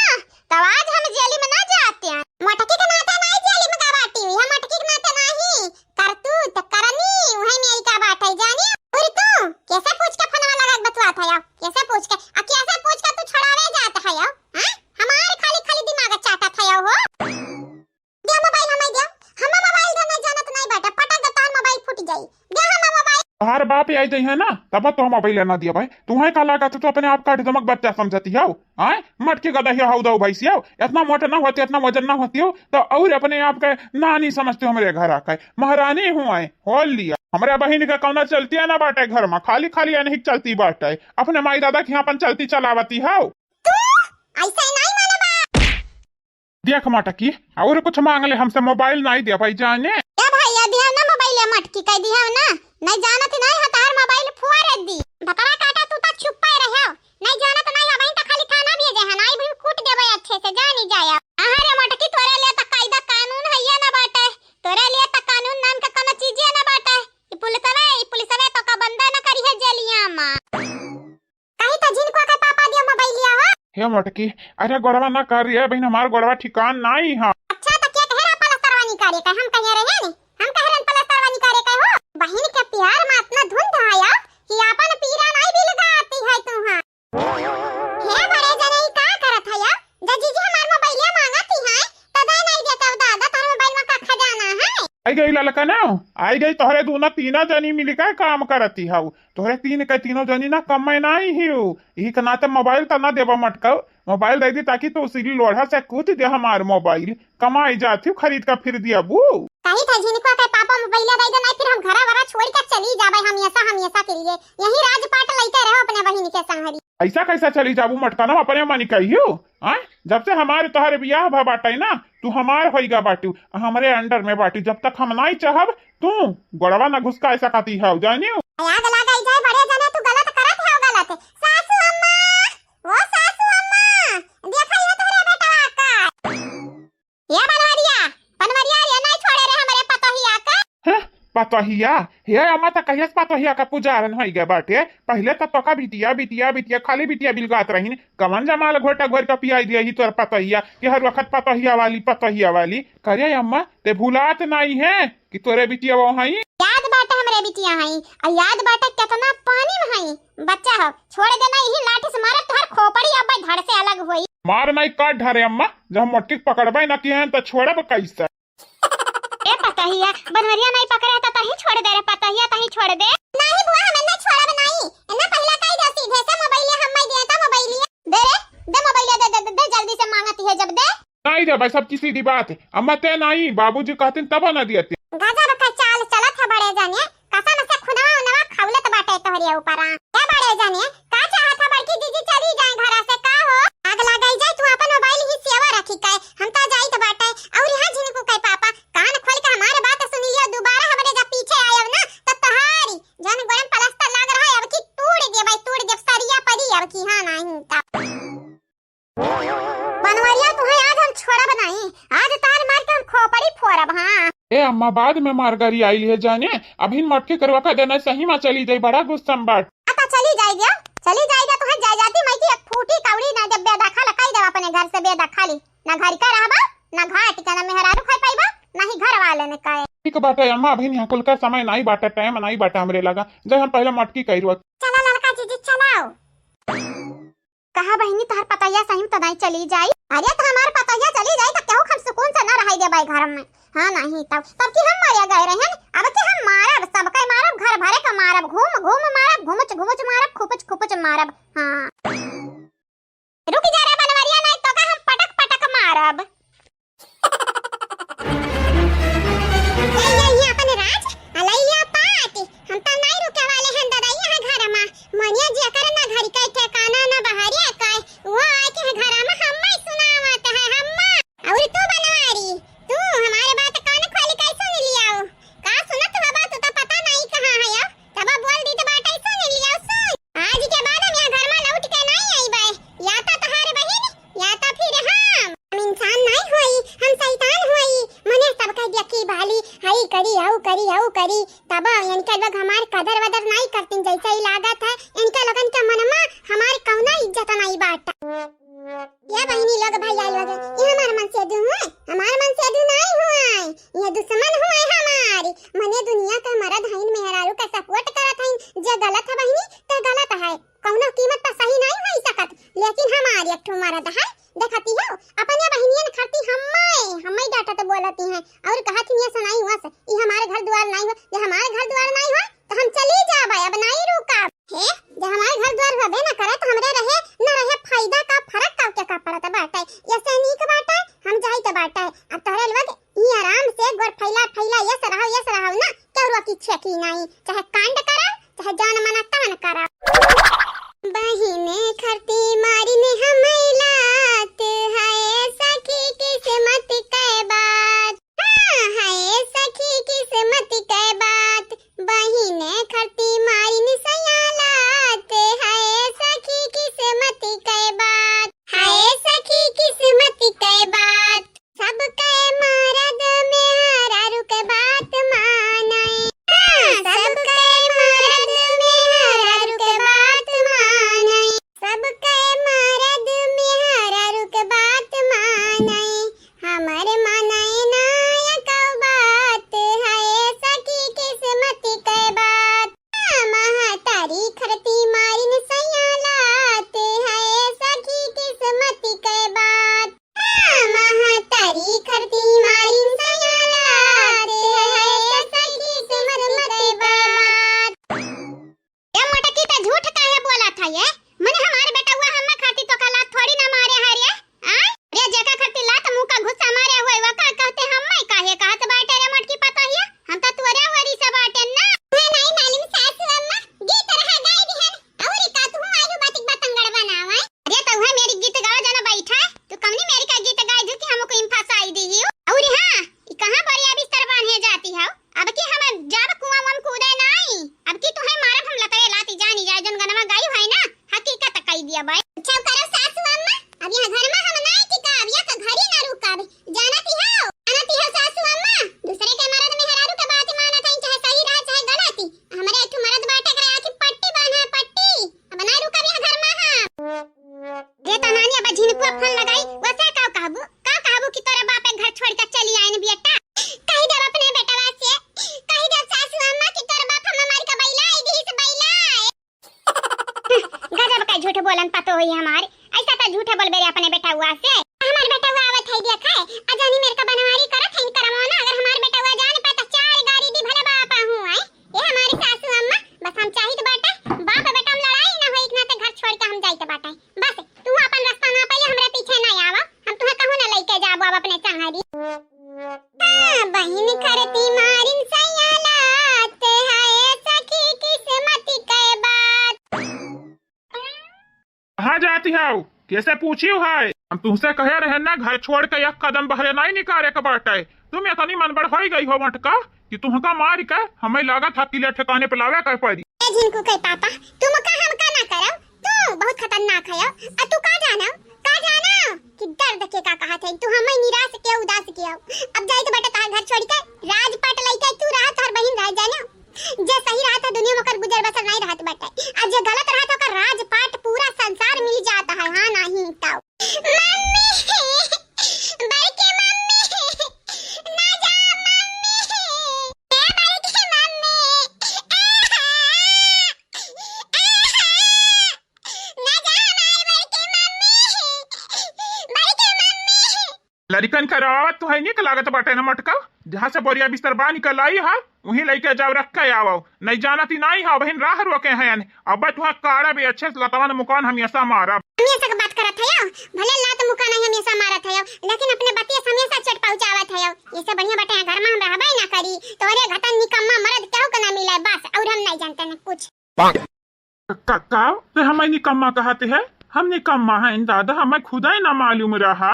तो आज हम जेल में ना जाते हैं मटकी के नाते नहीं जेल में गवाटी हुई है मटकी के नाते नहीं करतूत करनी वही में का बात है जानी और तू कैसे पूछ के फनवा लगा बतवा था यार कैसे पूछ के कैसे पूछ के तू छड़ावे जाता है यार हां हमारे खाली खाली दिमाग चाटा था यार हो दे मोबाइल हमें दे हम मोबाइल देना जानत नहीं बेटा पटक तार मोबाइल फूट जाई दे हम मोबाइल तार बाप आई दई है ना तब तो मोबाइल लेना दिया भाई तुम्हें का लगा तो अपने आप काट दमक बच्चा समझती हो आए मटके गदा ही हाउ दो भैंसिया इतना मोटा ना होती इतना वजन ना होती हो तो और अपने आप के नानी समझते हो हमारे घर आके महारानी हूँ आए होल लिया हमारे बहन का कौना चलती है ना बाटे घर में खाली खाली नहीं चलती बाटे अपने माई दादा के यहाँ अपन चलती चलावती हो ऐसा नहीं माने देख मटकी और कुछ मांग ले हमसे मोबाइल नहीं दिया भाई जाने भैया दिया ना मोबाइल मटकी कह दिया ना नहीं जानत नहीं हतार मोबाइल फुआरे दी बकरा काटा तू तो छुपा रहे हो नहीं जानत नहीं हवाई तो खाली खाना भेजे है नहीं भी कूट देबे अच्छे से जानी जाया अरे मटकी तोरे लिए तो कायदा कानून है या ना बाटे तोरे लिए तो कानून नाम का कोनो चीज है ना बाटे ई पुलिसवे तो का बंदा ना करी है जेलिया मा कहीं तो जिनको का पापा दियो मोबाइल लिया हो हे मटकी अरे गोड़वा ना कर रही है बहन हमार गोड़वा ठिकान नहीं है अच्छा तो क्या कह रहा पलस्तरवानी करे का हम कह रहे हैं हम कह रहे पलस्तरवानी करे का हो बहन के प्यार में इतना धुंध आया कि अपन पीरा नहीं भी लगा आती है तुहां हे बड़े जने का करत है या जीजी हमार मोबाइल मांगती है तदा नहीं देता दादा तार मोबाइल में का खजाना है आई गई ललका ना आई गई तोहरे दोनों तीना जनी मिली का काम करती हाउ तोहरे तीन के तीनों जनी ना कमाई नहीं ही यही के नाते मोबाइल तो ना देवा मटका मोबाइल दे दी ताकि तो उसी लोढ़ा से कूद दे हमार मोबाइल कमाई जाती खरीद का फिर दिया बू कहीं था जिनको के पापा मोबाइल दे दे नहीं फिर हम घरा वरा छोड़ के चली जाबे हमेशा के लिए यही राजपाट लेते रहो अपने बहिनी के संगरी ऐसा कैसा चली जाबू मटका ना अपने मनी कहियो जब से हमारे तोहरे बियाह भा बाटे ना तू हमार होइगा बाटू हमारे अंडर में बाटू जब तक हम नहीं चाहब तू गोड़वा ना घुसका ऐसा खाती है जानियो आग लगा जाए बड़े जने तू गलत करत है गलत सासू अम्मा वो सासू अम्मा देखा ये तोरे बेटा का ये बनवरिया ये नहीं छोड़े रे हमारे पतोहिया का पतोहिया हे अम्मा तो कहिया पतोहिया का पुजारन हो गया बाटे पहले तो का बिटिया खाली बिटिया बिलगात रही कमन जमाल घोटा घोर का पियाई दिया ही तोर पतोहिया कि हर वक्त पतोहिया वाली करे अम्मा ते भूलात नहीं है कि तोरे बिटिया वो हई याद बाटे हमरे बिटिया हई और याद बाटे कितना पानी में हई बच्चा हो छोड़ देना यही लाठी से मारे तोहर खोपड़ी अब धड़ से अलग होई मार नहीं काट ढारे अम्मा जब मोटी पकड़बे ना किए तो छोड़ब कैसे ए पतोहिया बनवरिया नहीं पकड़े तो तही छोड़ दे रे पतोहिया तही छोड़ दे नहीं बुआ हमें नहीं छोड़ब नहीं इतना पहला कही दे सीधे से मोबाइल हम मैं देता मोबाइल दे दे मोबाइल दे जल्दी से मांगती है जब दे नहीं दे भाई सब की सीधी बात है अम्मा ते नहीं बाबूजी कहते तब ना दिए गजब का चाल चलत है बड़े जाने कसम से खुदा नवा खौलत बाटे तोहरे ऊपर ए बड़े जाने का चाहत है बड़की दीदी चली जाए घर से का हो आग लगाई जाए तू अपन मोबाइल ही सेवा रखी काय हम तो जाई तो बाटे और यहां जिनको कह पापा कान खोल के हमारे बात सुन लियो दोबारा हमारे जब पीछे आयो ना तो तहारी जन गोरम पलस्तर लग रहा है अब की तोड़ दे सरिया पड़ी अब की हां नहीं ता बनवरिया तुम्हें आज हम छोड़ब नहीं आज तार मार के हम खोपड़ी फोड़ब हां ए अम्मा बाद में मारगारी आई है जाने अभी मटके करवा का देना सही में चली जाए बड़ा गुस्सा बाट आता चली जाएगा तो हर जाती मैं की एक फूटी कौड़ी ना जब बेदा खा लकाई दे अपने घर से बेदा खाली ना घर का रहबा ना घाट का ना मेहरारू खाई पाइबा ना ही घर वाले ने काए ठीक बाटे अम्मा अभी यहाँ कुल का समय नहीं बाटा टाइम नहीं बाटा हमरे लगा जब हम पहले मटकी कही चला लड़का जीजी चलाओ कहा बहिनी तोहर पतैया सही तो नहीं चली जाई। अरे तो हमार पतैया चली जाई तो केहू हम सुकून से न रही देबै घर में। हां नहीं तब कि हम मरिया गए रहन, अब कि हम मारब सबके मारब, घर भरे का मारब, घूम घूम मारब, घुमच घुमच मारब, खुपच खुपच मारब। हां रुक जा रे बनवरिया, नहीं तो का हम पटक पटक मारब। ये अपन राज अलैया पाटी हम त नहीं रुके वाले हैं दादा यहाँ घर में। मनिया जी कर ना घर के ठिकाना ना बहरिया काय वो आए के घर में हम सुनावत है हम। और तू बनवारी तू हमारे बात कान खोली कैसे सुन लियाओ? का सुनत हो बात तो पता नहीं कहां है यो, तब बोल दी तो बात ऐसे सुन लियाओ। सुन आज के बाद हम यहाँ घर में लौट के नहीं आईबे, या तो तहार बहन या तो फिर हम इंसान नहीं होई, हम शैतान होई। मने सब कह दिया की भाली हई करी आऊ करी तब इनके लोग हमार कदर वदर नहीं करती जैसे ही लागत है। इनके लोगन के मन में हमार कौना इज्जत नहीं बाट। ये बहनी लोग भाई आई लोग ये हमार मन से दू है, हमार मन से दू नहीं हुआ, ये दुश्मन हुए हमारी। मने दुनिया का मर्द हईन मेहरारू का सपोर्ट करत हईन, जे गलत है बहनी तो गलत है, कौनो कीमत पर सही नहीं होई सकत। लेकिन हमारी एक ठो मर्द है देखती हो अपने बहनियन खाती हम्मे डाटा तो बोलती हैं और कहत ये सुनाई हुआ से ई हमारे घर द्वार नहीं हो। जे हमारे घर द्वार नहीं हो तो हम चली जाबे, अब नहीं रुका हे। जे हमारे घर द्वार होबे ना करे तो हमरे रहे न रहे फायदा का फर्क का पड़त बाटे। ऐसे नीक बाटे हम जाई तो बाटे। अब तोरे लोग ई आराम से गोर फैला ये सरहाव ना केहरो की छेकी नहीं, चाहे कांड करा चाहे जान मना तान करा। बहिने खरती मारिने हमैलात है सखी किस्मत के बात। हां है सखी किस्मत के बात, बहिने खरती मारिने सयालात है सखी किस्मत के बात, है सखी किस्मत के बात। सब के मर्द में हरारू के बात माने, सब के मर्द में हरारू के बात माने, सब के मर्द में हरारू के बात माने। हमारे माने नायक बात है सखी किस्मत के बात। महतारी खरती मारिन सयालात है सखी किस्मत के बात। महतारी खरती मारिन सयालात है सखी किस्मत के बात। ये मटकी तो झूठ काहे बोला था ये? मने हमारे बेटा हुआ हम खाती तो कला थोड़ी ना मारे है रे। हां रे जेका खाती लात मुंह का गुस्सा मारे हुए वा का कहते हम काहे कहत बाटे रे मटकी पता है हम तो तोरे वरी से बाटे ना। नहीं मालूम सासू अम्मा गीत रहा गाय दिहन और का तू आलू बातिक बतंगड़ बनावे। अरे तो है मेरी गीत गाओ जाना बैठा तू कमनी मेरी का गीत गाय जो कि हमको इन फसाई दी हो। और हां ई कहां बड़ी अभी तर बांधे जाती हो? अब की हम जब कुआं में कूदे नहीं, अब की तू है मारब हम लतरे लाती जानी जाय जन गनमा गाई है ना हकीकत कह दिया भाई। अच्छा करो सासू अम्मा अब यहाँ घर में हम नहीं टिकाब या का घड़ी ना रुकाब। जानती हो सासू अम्मा दूसरे के मर्द में हरारू के बात मानत है चाहे सही रहे चाहे गलती। हमरे एक मर्द बाटे करे आखी पट्टी बांधा पट्टी अब नहीं रुकाब यहाँ घर में। हां रे तनानी अब झिनको फोन लगाई वैसे का कहबू कि तोरा बाप घर छोड़ के चली आइन बेटा। कह दे अपने बेटवा से कह दे सासू अम्मा कि तोरा बाप हम हमारी का बैला आई दी से बैला गजब का झूठ बोलन पतो होई हमारे। ऐसा तो झूठ बोलबे रे अपने बेटा हुआ से। हमार बेटा हुआ आवत है देखा अजानी मेरे का बनवारी करत है करमोना। अगर हमार बेटा हुआ जान पे तो चार गाड़ी दी भले बापा हूं आई ये हमारी सासू अम्मा। बस हम चाहित बाटा बाप बेटा हम लड़ाई ना होई इतना ते घर छोड़ के हम जाइत बाटा। बस तू अपन रास्ता ना पहिले हमरे पीछे नहीं आवा, हम तुहे कहू ना लेके जाबो अब अपने संगरी। हां बहिन करती मारिन सयालात है सखी किस्मत के बात। कहाँ जाती हो? कैसे पूछी है? हम तुमसे कहे रहे ना घर छोड़ के एक कदम बहरे नहीं निकाले के बाटे। तुम इतनी मनबड़ हो गई हो मटका कि तुमका मार के हमें लागत हकीले ठिकाने पे लावे के पड़ी। ए जिनको कहे पापा तुम का हम का ना करो, तू बहुत खतरनाक है। आ तू का जाना कि दर्द के का कहा थे तू हमें निराश के उदास किया। अब जाई तो बेटा तार घर छोड़ के राजपाट लइके तू रहा तार बहन रह जाना। जे सही रहा था दुनिया में कर गुजर बसर नहीं रहत बेटा, अब जे गलत रहा था का राजपाट पूरा संसार मिल जाता है। हां नहीं ताऊ मम्मी बड़के मम्मी ना जा मम्मी ए बड़के मम्मी ना जा हमारे बड़के लड़कन का रवावत तो है नहीं लागत बाटे न मटका। जहाँ से बोरिया बिस्तर बा निकल आई है वहीं लेके जाओ रख के आओ। नहीं जाना थी नहीं है बहन राह रोके हैं अब तुहा काड़ा भी अच्छे से लतवा मुकान हमेशा मारा। हमेशा बात करत है भले लात मुका नहीं हमेशा मारत है लेकिन अपने बतिया हमेशा चट पहुंचावत है। ये सब बढ़िया बाटे घर में हम रहबे ना करी तोरे घटन निकम्मा मर्द केहू के ना मिले बस और हम नहीं जानते न कुछ। का तो हमें निकम्मा कहते हैं। हम निकम्मा है दादा हमें खुदा ही ना मालूम रहा।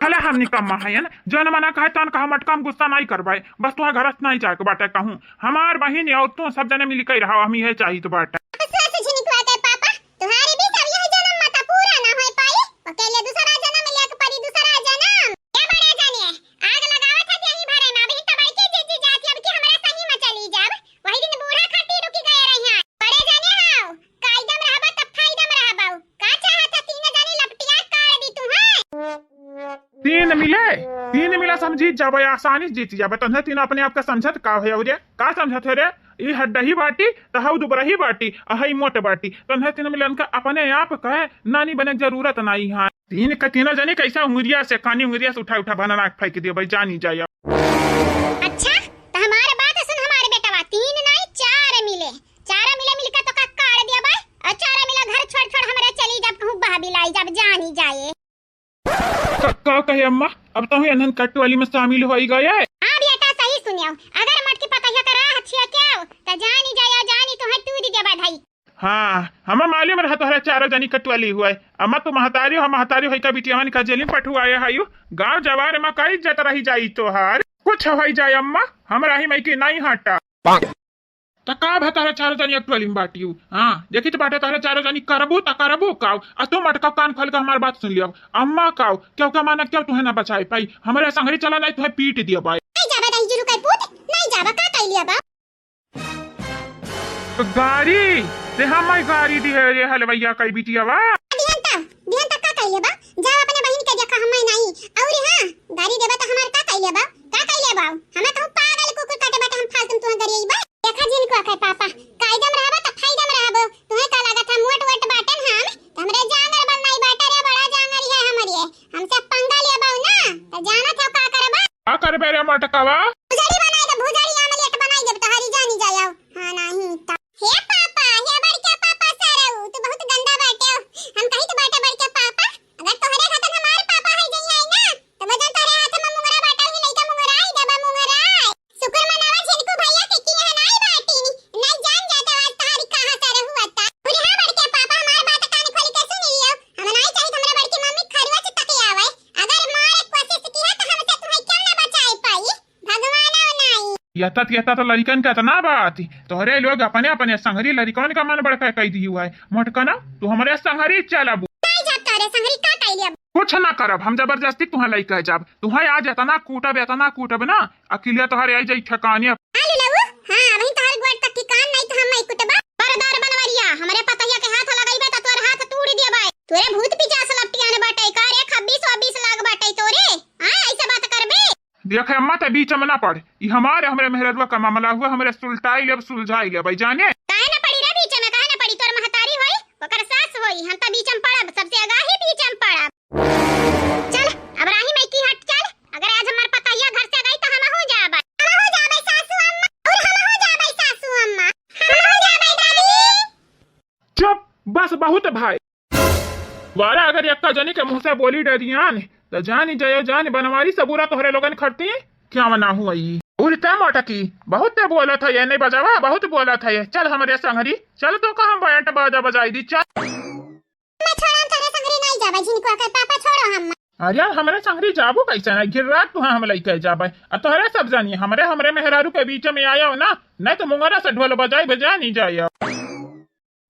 भले हम निकम्मा है न जन मना कहे तन कहा मटका हम गुस्सा नहीं करवाए बस तुहा घर नहीं जाके बाटे कहूँ हमार बहन और तू सब जने मिल के रहा हम यही चाहिए तो बाटे। पापा तुम्हारे भी सब यही जन्म मत पूरा ना हो पाई अकेले दूसरा जन्म ले के परी दूसरा जन्म ये बड़े जानिए आग लगावत है यही भरे में अभी तबाई के जी जाती अब कि हमरा सही में चली जाब वही दिन बूढ़ा खट्टी रुकी गए रही हैं बड़े जानिए हां कायदम रहबा तब फायदम रहबा का चाहत तीन जानी लपटिया काट दी तू है। तीन मिला समझी जाबे आसानी जीत जाबे तन्हे तीन अपने आप का समझत का है रे का समझत है रे ई हड्डही बाटी तहु दुबरही बाटी अहई मोट बाटी तन्हे तीन मिलन का अपने आप कहे नानी बने जरूरत नहीं है। तीन का तीन जने कैसा उंगलिया से कानी उंगलिया से उठा बनाना फेंक दियो भाई जानी जाए। अच्छा तो हमारे बात सुन हमारे बेटा तीन नहीं चार मिले मिलकर तो का काट दिया भाई और चार मिला घर छोड़ छोड़ हमरा चली जब कहूं भाभी लाई जब जानी जाए। का कहे अम्मा अब तो अनहन कट वाली में शामिल हो ही गए। हां बेटा सही सुनियो अगर मटकी पतैया का राह छिया क्या त जानी जाया जानी तो टूट दे बधाई। हां हम मालूम रहा तोहरा चारों जनी कट वाली हुआ है अम्मा तो महतारी हो महतारी होई का बिटिया मन का जेलिन पठुआए हयु गांव जवार में कई जत रही जाई तोहार कुछ होई जाए अम्मा हमरा ही मई के नहीं हटा त का भतारा चारों जनी एक्चुअली में बाटियो। हां देखी तो बाटे तारा चारों जनी करबो त करबो काव आ तू मटका कान खोल के हमार बात सुन लियो अम्मा काव क्यों का माना क्यों तुहे ना बचाए पाई हमरे संगरी चला नहीं तुहे पीट दिया भाई। नहीं जाबा दही जुरु kai पुत नहीं जाबा का कई लिया बा गाड़ी ते हमई गाड़ी दी है रे हलवैया कई बिटिया बा दिहन तक का कई लिया बा जा अपने बहन के देखा हम नहीं और हां गाड़ी देबा त हमार का कई लिया बा हमें तो पागल कुकुर काटे बाटे हम फालतू तुहे गरिए बा देखा जिन को कहे पापा कायदम रहबा त फायदम रहबो तुहे का लागत है मोट वट बाटन हम हमरे जानर बननाई बाटे रे बड़ा जानर है हमरे हमसे पंगा लिया बाऊ ना त जानत है का करबा का करबे रे मटकावा भुजारी बनाई दे भुजारी आमलेट बनाई दे तोहरी जानी जायो। हां नहीं त हे पापा हे बड़के पापा सारू तू बहुत गंदा बाटे हम कही तो बाटे बड़के पापा अगर तोहरे हाथ हमार पापा है जई आई ना तो वजन तोहरे हाथ में मुंगरा बाटा ही लइका मुंगरा आई देबा मुंगरा शुक्र मनावा झिनको भैया के की है नहीं बाटी नहीं जान जाता आज तारी कहां से रहू आता पूरे हां बड़के पापा हमार बात कान खोल के सुन लियो हम नहीं चाहिए हमरा बड़की मम्मी खरवा से तक आवे अगर मारे कोशिश की है तो हमसे तुम्हें क्यों ना बचाए पाई भगवान नहीं यता तो लड़कन का इतना बात तोहरे लोग अपने अपने संगरी लड़कन का मन बड़का कह दी हुआ है मटकना तू हमारे संगरी चलाबू नहीं जाता रे संगरी का कई लिया कुछ ना करब हम जबरदस्ती तुहा लइका जब तुहा आज एतना कूटब ना अकेले तोहरे आई जाई ठकानी आलू लऊ हां वही तोहर गोड़ तक ठिकान नहीं तो हम नहीं कुटबा बरदार बनवरिया हमरे पतैया के हाथ लगाइबे त तोर हाथ टूट दिया भाई तोरे भूत पिचास लपटिया ने बाटे का रे 26 लाख बाटे तोरे हां ऐसे बात करबे देखे अम्मा त बीच में ना पड़ ई हमरे मेहरदुआ का मामला हुआ हमरे सुलटाई ले सुलझाई ले भाई जाने काहे ना पड़ी रे बीच में काहे ना पड़ी तोर महतारी होई ओकर सास होई हम त बीच में पड़ब सबसे आगाही बीच में पड़ब चल अब राही में की हट चल अगर आज हमार पतैया घर से गई तो हम हो जाबे सासू अम्मा और हम हो जाबे सासू अम्मा हम हो जाबे दादी चुप बस बहुत भाई वारा अगर यक्का जनी के मुंह से बोली डरियान तो जानी जयो जान बनवारी सबूरा तोहरे लोगन खड़ती क्या मना हुआ ई उल्टा मोटकी बहुत बोला था ये नहीं बजावा बहुत बोला था ये चल हमारे संगरी चल तो का हम बैंड बाजा बजाई दी चल मैं छोड़म तोरे संगरी नहीं जाबे जिनको के पापा छोड़ो हम अरे हमारे संगरी जाबू कैसे ना गिर रात तू हम लइके जाबे अब तोहरे सब जानी हमरे मेहरारू के बीच में आया हो ना नहीं तो मुंगरा से ढोल बजाई बजा नहीं जाए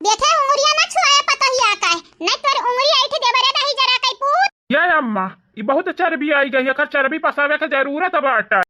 देखे उंगलियां ना छुआए पतैया का नहीं तोर उंगली ऐठ देबे रे दही जरा कई पूत ये अम्मा ये बहुत चर्बी आई गई है चर्बी पसावे के जरूरत बाटा